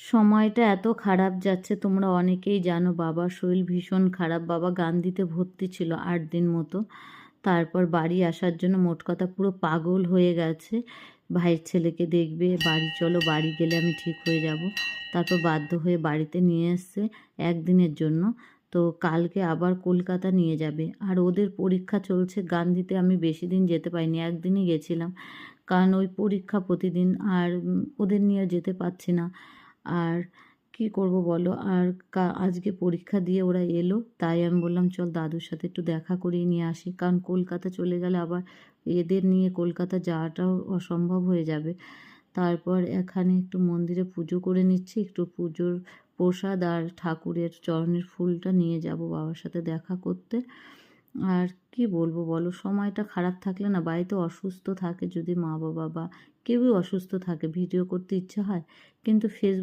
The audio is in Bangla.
সময়টা এত খারাপ যাচ্ছে, তোমরা অনেকেই জানো বাবার শরীর ভীষণ খারাপ। বাবা গান্ধিতে ভর্তি ছিল 8 দিন মতো। তারপর বাড়ি আসার জন্য মোট কথা পুরো পাগল হয়ে গেছে, ভাইয়ের ছেলেকে দেখবে, বাড়ি চলো, বাড়ি গেলে আমি ঠিক হয়ে যাব। তারপর বাধ্য হয়ে বাড়িতে নিয়ে এসছে 1 দিনের জন্য। তো কালকে আবার কলকাতা নিয়ে যাবে, আর ওদের পরীক্ষা চলছে। গান্ধিতে আমি বেশি দিন যেতে পারিনি, 1 দিনই গেছিলাম, কারণ ওই পরীক্ষা প্রতিদিন, আর ওদের নিয়ে যেতে পারছি না। আর কি করব বলো, আর আজকে পরীক্ষা দিয়ে ওরা এলো, তাই আমি বললাম চল দাদুর সাথে একটু দেখা করিয়ে নিয়ে আসি, কারণ কলকাতা চলে গেলে আবার এদের নিয়ে কলকাতা যাওয়াটাও অসম্ভব হয়ে যাবে। তারপর এখানে একটু মন্দিরে পুজো করে নিচ্ছি, একটু পুজোর প্রসাদ আর ঠাকুরের চরণের ফুলটা নিয়ে যাব বাবার সাথে দেখা করতে। আর কি বলবো বলো, সময়টা খারাপ থাকলে না, বাড়িতে অসুস্থ থাকে যদি মা বাবা বা কেউই অসুস্থ থাকে, ভিডিও করতে ইচ্ছে হয়, কিন্তু